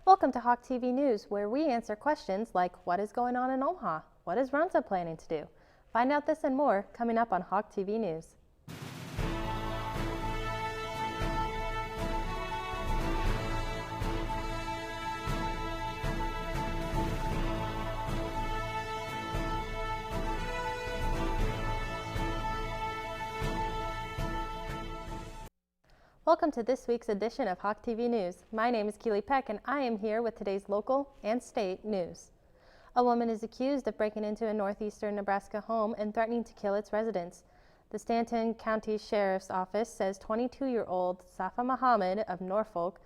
Welcome to Hawk TV News, where we answer questions like what is going on in Omaha? What is Runza planning to do? Find out this and more coming up on Hawk TV News. Welcome to this week's edition of Hawk TV News. My name is Keely Peck and I am here with today's local and state news. A woman is accused of breaking into a northeastern Nebraska home and threatening to kill its residents. The Stanton County Sheriff's Office says 22-year-old Safa Muhammad of Norfolk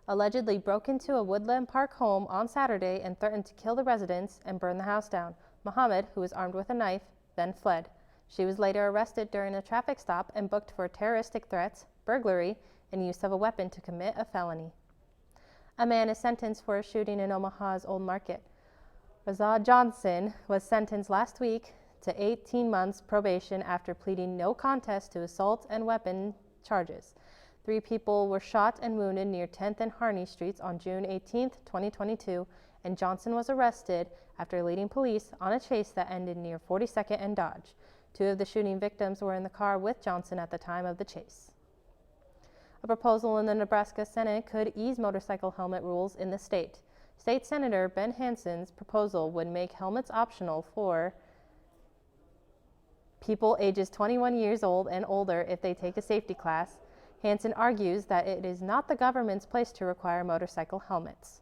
allegedly broke into a Woodland Park home on Saturday and threatened to kill the residents and burn the house down. Muhammad, who was armed with a knife, then fled. She was later arrested during a traffic stop and booked for terroristic threats, burglary, and use of a weapon to commit a felony. A man is sentenced for a shooting in Omaha's Old Market. Razad Johnson was sentenced last week to 18 months probation after pleading no contest to assault and weapon charges. 3 people were shot and wounded near 10th and Harney Streets on June 18, 2022, and Johnson was arrested after leading police on a chase that ended near 42nd and Dodge. 2 of the shooting victims were in the car with Johnson at the time of the chase. A proposal in the Nebraska Senate could ease motorcycle helmet rules in the state. State Senator Ben Hanson's proposal would make helmets optional for people ages 21 years old and older if they take a safety class. Hanson argues that it is not the government's place to require motorcycle helmets.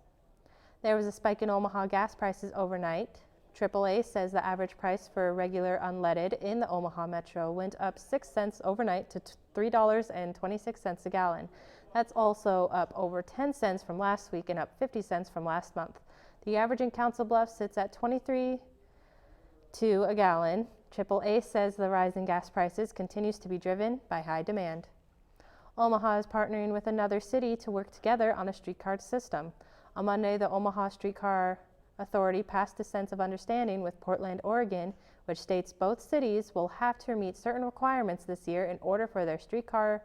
There was a spike in Omaha gas prices overnight. AAA says the average price for regular unleaded in the Omaha Metro went up 6 cents overnight to $3.26 a gallon. That's also up over 10 cents from last week and up 50 cents from last month. The average in Council Bluffs sits at $23.2 a gallon. AAA says the rise in gas prices continues to be driven by high demand. Omaha is partnering with another city to work together on a streetcar system. On Monday, the Omaha Streetcar Authority passed a sense of understanding with Portland, Oregon, which states both cities will have to meet certain requirements this year in order for their streetcar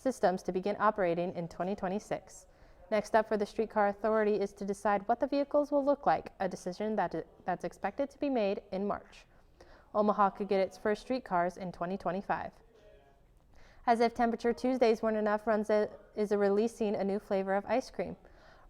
systems to begin operating in 2026. Next up for the Streetcar Authority is to decide what the vehicles will look like, a decision that's expected to be made in March. Omaha could get its first streetcars in 2025. As if Temperature Tuesdays weren't enough, Runza is releasing a new flavor of ice cream.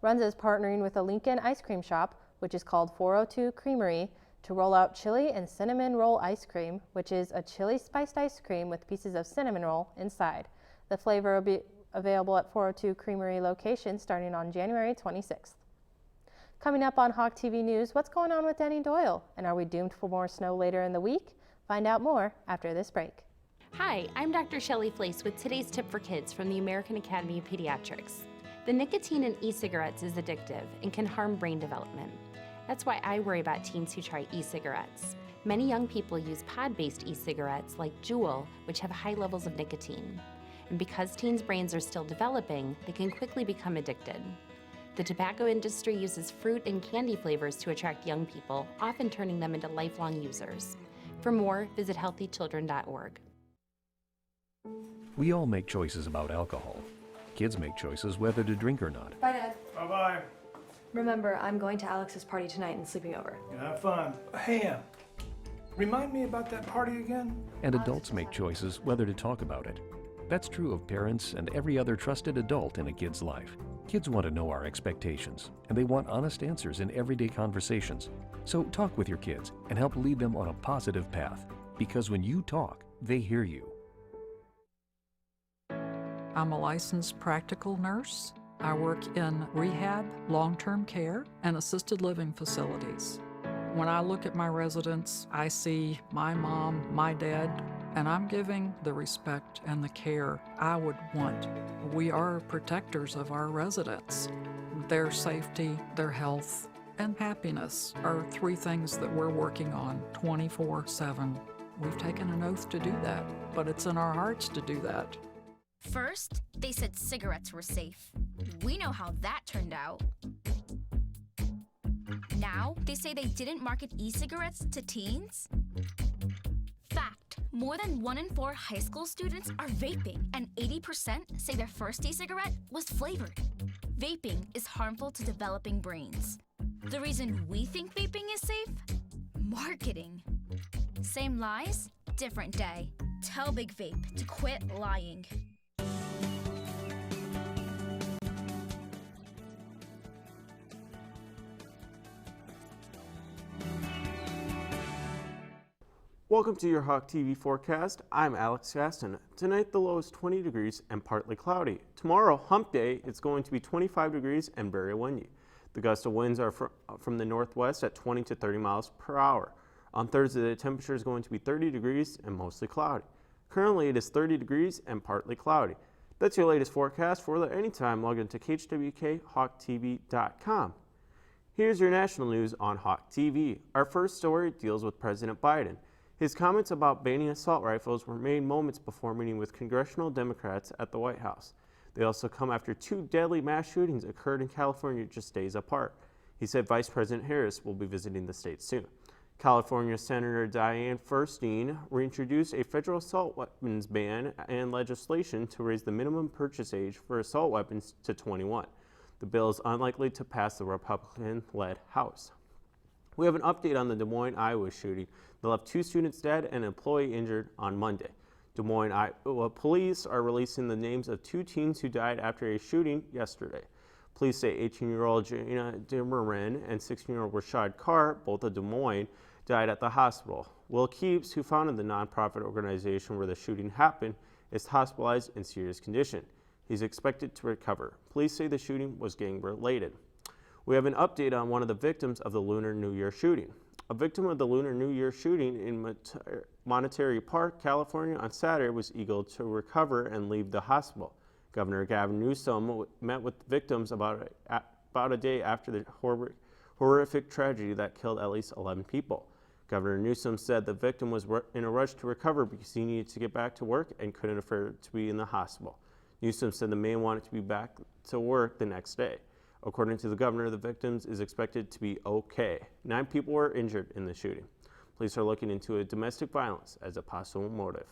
Runza is partnering with a Lincoln ice cream shop, which is called 402 Creamery, to roll out chili and cinnamon roll ice cream, which is a chili spiced ice cream with pieces of cinnamon roll inside. The flavor will be available at 402 Creamery locations starting on January 26th. Coming up on Hawk TV News, what's going on with Denny Doyle? And are we doomed for more snow later in the week? Find out more after this break. Hi, I'm Dr. Shelley Flace with today's tip for kids from the American Academy of Pediatrics. The nicotine in e-cigarettes is addictive and can harm brain development. That's why I worry about teens who try e-cigarettes. Many young people use pod-based e-cigarettes like Juul, which have high levels of nicotine. And because teens' brains are still developing, they can quickly become addicted. The tobacco industry uses fruit and candy flavors to attract young people, often turning them into lifelong users. For more, visit healthychildren.org. We all make choices about alcohol. Kids make choices whether to drink or not. Bye, Dad. Bye-bye. Remember, I'm going to Alex's party tonight and sleeping over. Have fun. Hey, remind me about that party again? And adults make choices whether to talk about it. That's true of parents and every other trusted adult in a kid's life. Kids want to know our expectations, and they want honest answers in everyday conversations. So talk with your kids and help lead them on a positive path. Because when you talk, they hear you. I'm a licensed practical nurse. I work in rehab, long-term care, and assisted living facilities. When I look at my residents, I see my mom, my dad, and I'm giving the respect and the care I would want. We are protectors of our residents. Their safety, their health, and happiness are 3 things that we're working on 24/7. We've taken an oath to do that, but it's in our hearts to do that. First, they said cigarettes were safe. We know how that turned out. Now, they say they didn't market e-cigarettes to teens? Fact, more than 1 in 4 high school students are vaping, and 80% say their first e-cigarette was flavored. Vaping is harmful to developing brains. The reason we think vaping is safe? Marketing. Same lies, different day. Tell Big Vape to quit lying. Welcome to your Hawk TV forecast. I'm Alex Gaston. Tonight the low is 20 degrees and partly cloudy. Tomorrow, hump day, it's going to be 25 degrees and very windy. The gust of winds are from the northwest at 20 to 30 miles per hour. On Thursday, the temperature is going to be 30 degrees and mostly cloudy. Currently, it is 30 degrees and partly cloudy. That's your latest forecast. For that anytime, log into khwkhawktv.com. Here's your national news on Hawk TV. Our first story deals with President Biden. His comments about banning assault rifles were made moments before meeting with congressional Democrats at the White House. They also come after 2 deadly mass shootings occurred in California just days apart. He said Vice President Harris will be visiting the state soon. California Senator Dianne Feinstein reintroduced a federal assault weapons ban and legislation to raise the minimum purchase age for assault weapons to 21. The bill is unlikely to pass the Republican-led House. We have an update on the Des Moines, Iowa shooting that left 2 students dead and an employee injured on Monday. Des Moines, Iowa police are releasing the names of 2 teens who died after a shooting yesterday. Police say 18-year-old Jana Dimmerman and 16-year-old Rashad Carr, both of Des Moines, died at the hospital. Will Keeps, who founded the nonprofit organization where the shooting happened, is hospitalized in serious condition. He's expected to recover. Police say the shooting was gang-related. We have an update on one of the victims of the Lunar New Year shooting. A victim of the Lunar New Year shooting in Monterey Park, California on Saturday was eager to recover and leave the hospital. Governor Gavin Newsom met with victims about a day after the horrific tragedy that killed at least 11 people. Governor Newsom said the victim was in a rush to recover because he needed to get back to work and couldn't afford to be in the hospital. Newsom said the man wanted to be back to work the next day. According to the governor, the victims is expected to be okay. 9 people were injured in the shooting. Police are looking into a domestic violence as a possible motive.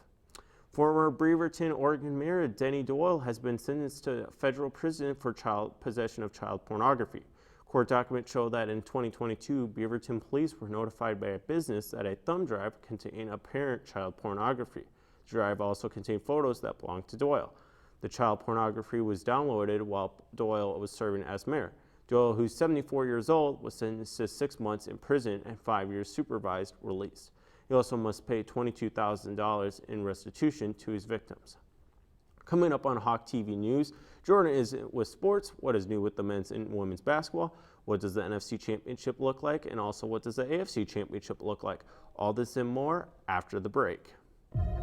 Former Beaverton, Oregon Mayor Denny Doyle has been sentenced to federal prison for possession of child pornography. Court documents show that in 2022, Beaverton police were notified by a business that a thumb drive contained apparent child pornography. The drive also contained photos that belonged to Doyle. The child pornography was downloaded while Doyle was serving as mayor. Doyle, who's 74 years old, was sentenced to 6 months in prison and 5 years supervised release. He also must pay $22,000 in restitution to his victims. Coming up on Hawk TV News, Jordan is with sports. What is new with the men's and women's basketball? What does the NFC Championship look like? And also, what does the AFC Championship look like? All this and more after the break.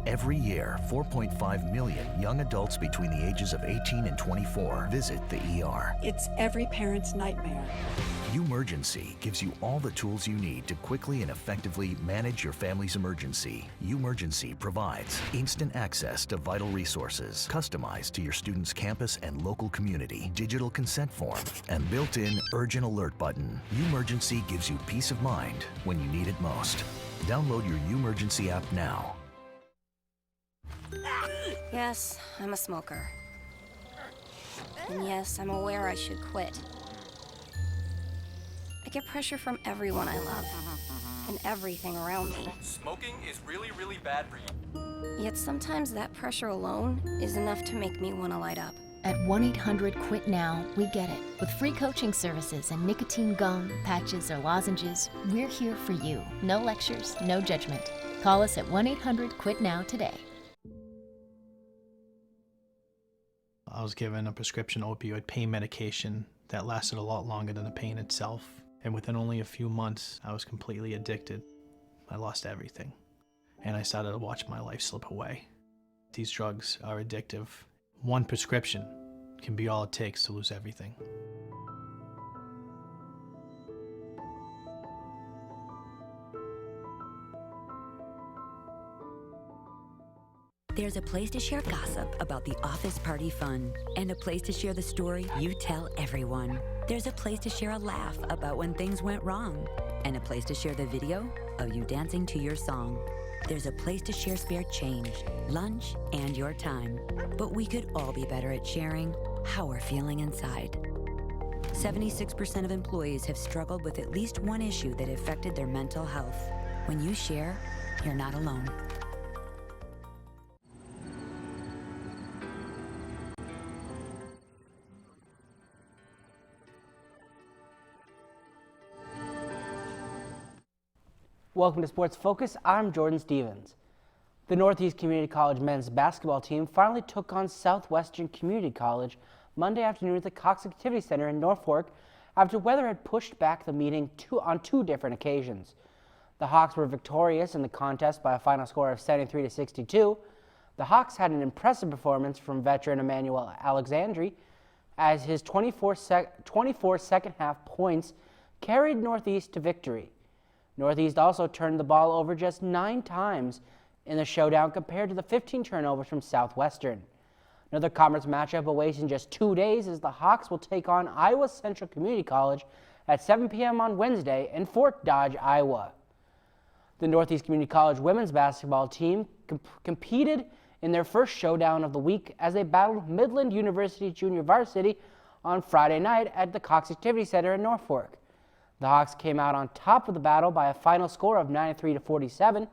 Every year, 4.5 million young adults between the ages of 18 and 24 visit the ER. It's every parent's nightmare. Umergency gives you all the tools you need to quickly and effectively manage your family's emergency. Umergency provides instant access to vital resources, customized to your student's campus and local community, digital consent form, and built-in urgent alert button. Umergency gives you peace of mind when you need it most. Download your Umergency app now. Yes, I'm a smoker. And yes, I'm aware I should quit. I get pressure from everyone I love and everything around me. Smoking is really, really bad for you. Yet sometimes that pressure alone is enough to make me want to light up. At 1-800-QUIT-NOW, we get it. With free coaching services and nicotine gum, patches, or lozenges, we're here for you. No lectures, no judgment. Call us at 1-800-QUIT-NOW today. I was given a prescription opioid pain medication that lasted a lot longer than the pain itself. And within only a few months, I was completely addicted. I lost everything. And I started to watch my life slip away. These drugs are addictive. One prescription can be all it takes to lose everything. There's a place to share gossip about the office party fun, and a place to share the story you tell everyone. There's a place to share a laugh about when things went wrong, and a place to share the video of you dancing to your song. There's a place to share spare change, lunch, and your time. But we could all be better at sharing how we're feeling inside. 76% of employees have struggled with at least one issue that affected their mental health. When you share, you're not alone. Welcome to Sports Focus. I'm Jordan Stevens. The Northeast Community College men's basketball team finally took on Southwestern Community College Monday afternoon at the Cox Activity Center in Norfolk after weather had pushed back the meeting on two different occasions. The Hawks were victorious in the contest by a final score of 73-62. The Hawks had an impressive performance from veteran Emmanuel Alexandri as his 24 second-half points carried Northeast to victory. Northeast also turned the ball over just 9 times in the showdown compared to the 15 turnovers from Southwestern. Another conference matchup awaits in just 2 days as the Hawks will take on Iowa Central Community College at 7 p.m. on Wednesday in Fort Dodge, Iowa. The Northeast Community College women's basketball team competed in their first showdown of the week as they battled Midland University Junior Varsity on Friday night at the Cox Activity Center in Norfolk. The Hawks came out on top of the battle by a final score of 93-47.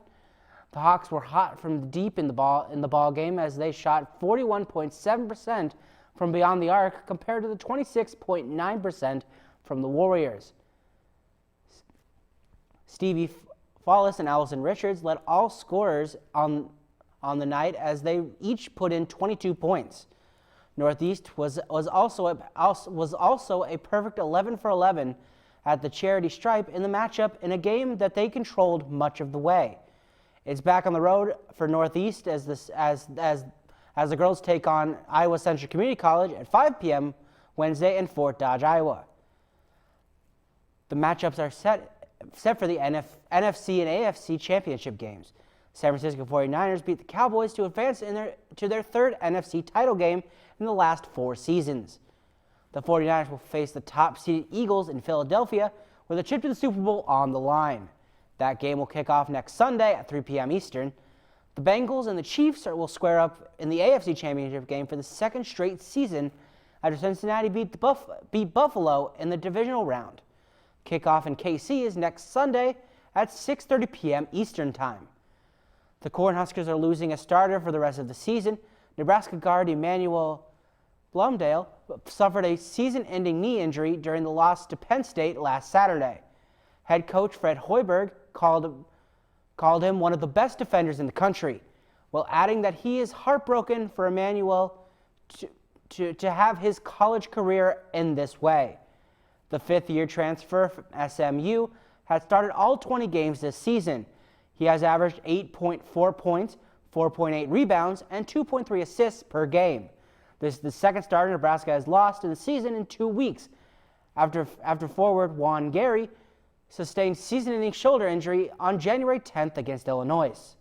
The Hawks were hot from deep in the ball game as they shot 41.7% from beyond the arc compared to the 26.9% from the Warriors. Stevie Fallis and Allison Richards led all scorers on the night as they each put in 22 points. Northeast was also a perfect 11 for 11 at the Charity Stripe in the matchup in a game that they controlled much of the way. It's back on the road for Northeast as the girls take on Iowa Central Community College at 5 p.m. Wednesday in Fort Dodge, Iowa. The matchups are set for the NFC and AFC championship games. San Francisco 49ers beat the Cowboys to advance to their third NFC title game in the last 4 seasons. The 49ers will face the top-seeded Eagles in Philadelphia with a trip to the Super Bowl on the line. That game will kick off next Sunday at 3 p.m. Eastern. The Bengals and the Chiefs will square up in the AFC Championship game for the second straight season after Cincinnati beat Buffalo in the divisional round. Kickoff in KC is next Sunday at 6:30 p.m. Eastern Time. The Cornhuskers are losing a starter for the rest of the season. Nebraska guard Emmanuel Blumdale suffered a season-ending knee injury during the loss to Penn State last Saturday. Head coach Fred Hoiberg called him one of the best defenders in the country, while adding that he is heartbroken for Emmanuel to have his college career in this way. The fifth-year transfer from SMU has started all 20 games this season. He has averaged 8.4 points, 4.8 rebounds, and 2.3 assists per game. This is the second starter Nebraska has lost in the season in 2 weeks, after forward Juan Gary sustained season-ending shoulder injury on January 10th against Illinois.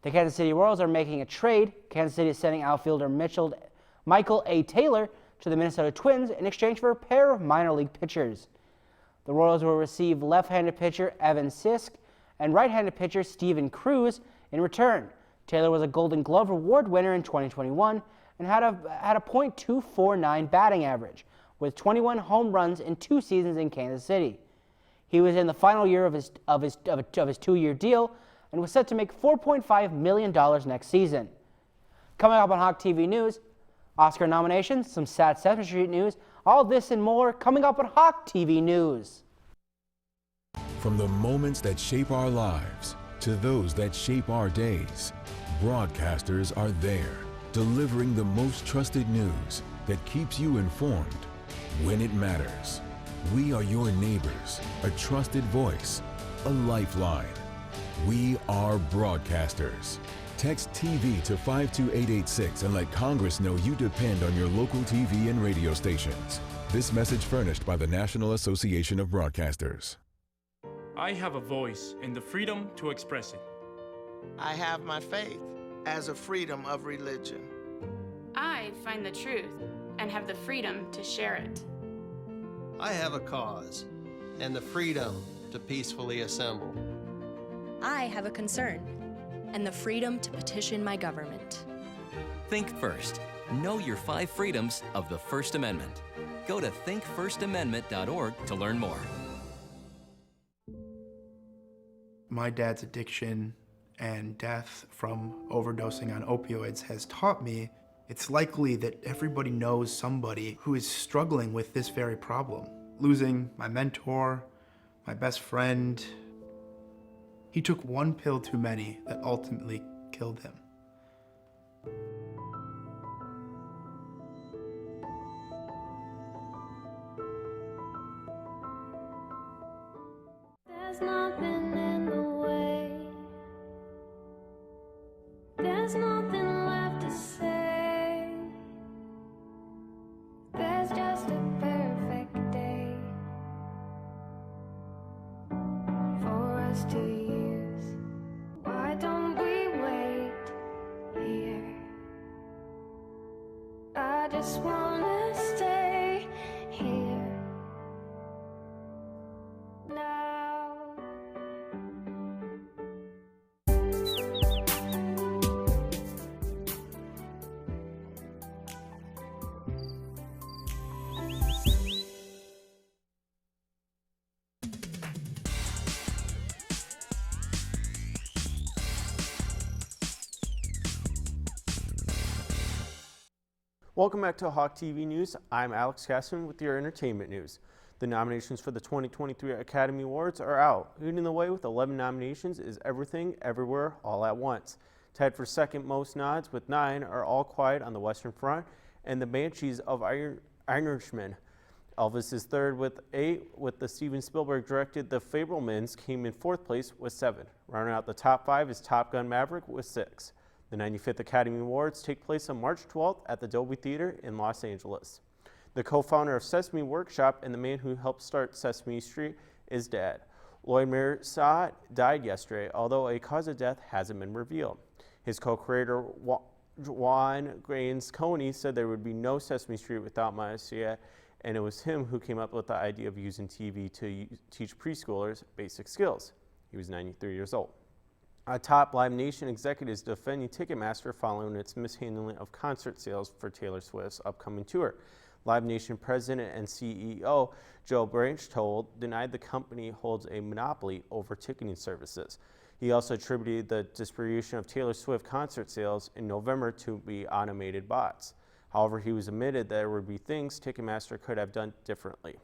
The Kansas City Royals are making a trade. Kansas City is sending outfielder Michael A. Taylor to the Minnesota Twins in exchange for a pair of minor league pitchers. The Royals will receive left-handed pitcher Evan Sisk and right-handed pitcher Steven Cruz in return. Taylor was a Golden Glove Award winner in 2021 and had a .249 batting average with 21 home runs in 2 seasons in Kansas City. He was in the final year of his 2-year deal and was set to make $4.5 million next season. Coming up on Hawk TV News, Oscar nominations, some sad Sesame Street news, all this and more coming up on Hawk TV News. From the moments that shape our lives to those that shape our days, broadcasters are there, delivering the most trusted news that keeps you informed when it matters. We are your neighbors, a trusted voice, a lifeline. We are broadcasters. Text TV to 52886 and let Congress know you depend on your local TV and radio stations. This message furnished by the National Association of Broadcasters. I have a voice and the freedom to express it. I have my faith as a freedom of religion. I find the truth and have the freedom to share it. I have a cause and the freedom to peacefully assemble. I have a concern and the freedom to petition my government. Think first. Know your 5 freedoms of the First Amendment. Go to thinkfirstamendment.org to learn more. My dad's addiction and death from overdosing on opioids has taught me it's likely that everybody knows somebody who is struggling with this very problem. Losing my mentor, my best friend, he took one pill too many that ultimately killed him. There's nothing in the way. There's nothing left to say. There's just a perfect day for us to use. Why don't we wait here? I just wanna stay here now. Welcome back to Hawk TV News. I'm Alex Castman with your entertainment news. The nominations for the 2023 Academy Awards are out. Leading the way with 11 nominations is Everything, Everywhere, All at Once. Tied for second most nods with 9 are All Quiet on the Western Front and The Banshees of Inisherin. Elvis is third with 8, with the Steven Spielberg directed The Fabelmans came in 4th place with 7. Rounding out the top 5 is Top Gun Maverick with 6. The 95th Academy Awards take place on March 12th at the Dolby Theater in Los Angeles. The co-founder of Sesame Workshop and the man who helped start Sesame Street is dead. Lloyd Merrisaw died yesterday, although a cause of death hasn't been revealed. His co-creator Juan Gaines-Coney said there would be no Sesame Street without Merrisaw, and it was him who came up with the idea of using TV to teach preschoolers basic skills. He was 93 years old. Top Live Nation executives defending Ticketmaster following its mishandling of concert sales for Taylor Swift's upcoming tour. Live Nation president and CEO Joe Branch denied the company holds a monopoly over ticketing services. He also attributed the distribution of Taylor Swift concert sales in November to be automated bots. However, he was admitted there would be things Ticketmaster could have done differently.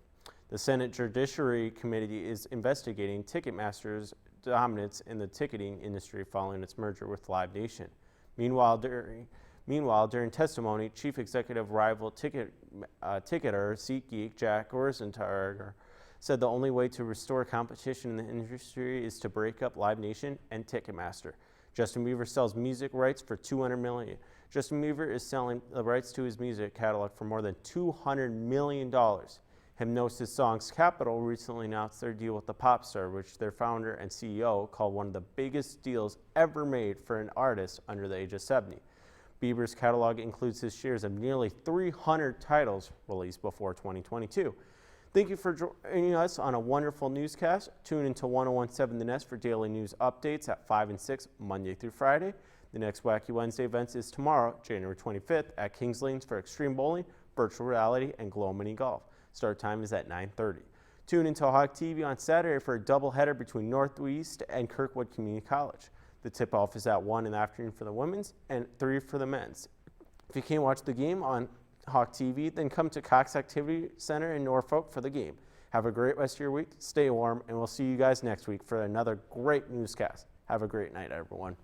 The Senate Judiciary Committee is investigating Ticketmaster's dominance in the ticketing industry following its merger with Live Nation. Meanwhile, during testimony, Chief Executive rival ticketer SeatGeek Jack Rosenberger said the only way to restore competition in the industry is to break up Live Nation and Ticketmaster. Justin Bieber sells music rights for $200 million. Justin Bieber is selling the rights to his music catalog for more than $200 million. Hypnosis Songs Capital recently announced their deal with the pop star, which their founder and CEO called one of the biggest deals ever made for an artist under the age of 70. Bieber's catalog includes his shares of nearly 300 titles released before 2022. Thank you for joining us on a wonderful newscast. Tune into 1017 The Nest for daily news updates at 5 and 6 Monday through Friday. The next Wacky Wednesday event is tomorrow, January 25th at Kings Lanes for Extreme Bowling, Virtual Reality, and Glow Mini Golf. Start time is at 9:30. Tune into Hawk TV on Saturday for a doubleheader between Northeast and Kirkwood Community College. The tip-off is at 1 in the afternoon for the women's and 3 for the men's. If you can't watch the game on Hawk TV, then come to Cox Activity Center in Norfolk for the game. Have a great rest of your week, stay warm, and we'll see you guys next week for another great newscast. Have a great night, everyone.